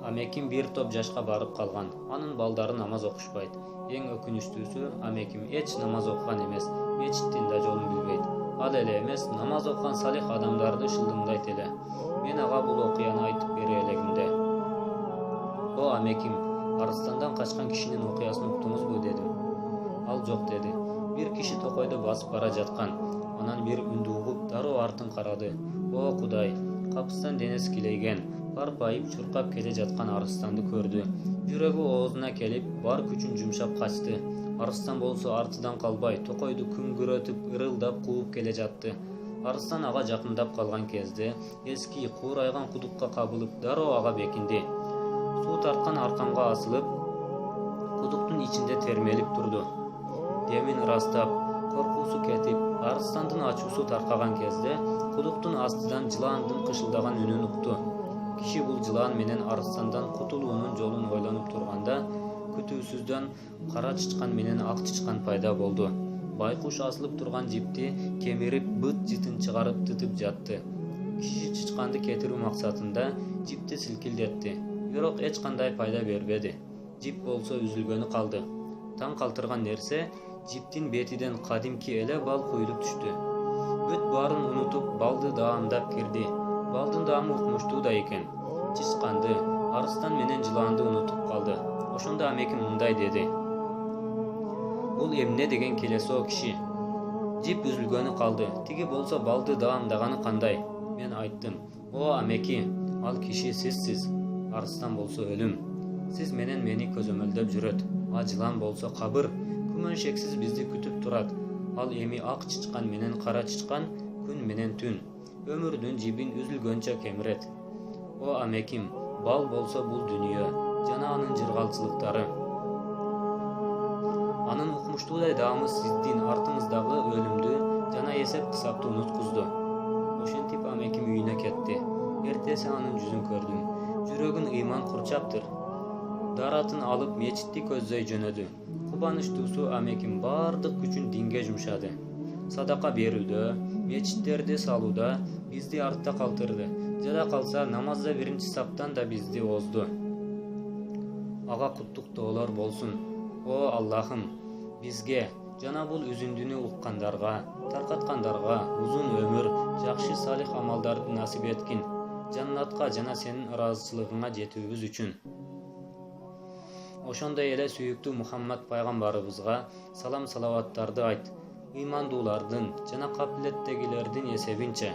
Амеким бир топ жашка барып калган. Анын балдары намаз окушпайт. Эң өкүнүчтүүсү, амеким эч намаз окуган эмес, мечиттин да жолун билбейт. Ал эле эмес, намаз окуган салих адамдарды шылдыңдайт эле. Мен ага бул окуяны айтып бере элегимде: "О амеким, Арыстандан качкан кишинин окуясын уктуңузбу?" дедим. Ал жок деди. Бир киши токойду басып бара жаткан. Анан бир үндү угуп, дароо артын карады. О Кудай, капыстан денеси килейген, парпайып чуркап келе жаткан Арыстанды көрдү. Жүрөгү оозуна келип, бар күчүн жумшап качты. Арыстан болсо артыдан калбай, токойду күңгүрөтүп, ырылдап кууп келе жатты. Арыстан ага жакындап калган кезде, эски куурайган кудукка кабылып, дароо ага бекинди. Суу тарткан арканга асылып, кудуктун ичинде термелип турду. Демин ырастап, коркуусу кетип, Арыстандын ачуусу таркаган кезде, кудуктун астыдан жылаандын кышылдаган үнүн укту. Киши бул жылаан менен Арыстандан кутулуунун жолун ойлонуп турганда, күтүүсүздөн кара чычкан менен ак чычкан пайда болду. Байкуш асылып турган жипти кемирип, быт жытын чыгарып тытып жатты. Киши чычканды кетирүү максатында жипти силкилдетти, бирок эч кандай пайда бербеди. Жип болсо үзүлгөнү калды. Таң калтырган нерсе, жиптин бетиден кадимки эле бал куюлуп түштү. Бүт баарын унутуп, балды даамдап кирди. Балдын даамы укмуштуу да экен. Чычканды, Арыстан менен жылаанды унутуп калды. Ошондо амеким мындай деди: "Бул эмне деген келесоо киши? Жип үзүлгөнү калды. Тиги болсо балды даамдаганы кандай?" Мен айттым: "О амеки, ал киши сизсиз. Арыстан болсо өлүм. Сиз менен мени көзөмөлдөп жүрөт. А жылаан болсо кабыр. Күмөн шексиз бизди күтүп турат. Ал эми ак чычкан менен кара чычкан күн менен түн өмүрдүн жибин үзүлгөнчө кемирет. О амеким, бал болсо бул дүнүйө жана анын жыргалчылыктары. Анын укмуштуудай даамы сиздин артыңыздагы өлүмдү жана эсеп кысапты унуткузду." Ошентип амеким үйүнө кетти. Эртеси анын жүзүн көрдүм. Жүрөгүн ыйман курчаптыр. Даратын алып мечитти көздөй жөнөдү. Кубанычтуусу, амеким бардык күчүн динге жумшады. Садака берүүдө, мечиттерди салууда бизди артта калтырды. Жада калса, намазда биринчи саптан да бизди озду. Ага куттуктоолор болсун. О Аллахым, бизге жана бул үзүндүнү уккандарга, таркаткандарга узун өмүр, жакшы салих амалдарды насип эткин. Жаннатка жана сенин ыраазычылыгыңа жетүүбүз үчүн. Ошондой эле сүйүктүү Мухаммад пайгамбарыбызга салам салаваттарды айт. Ыймандуулардын жана капилеттегилердин эсебинче.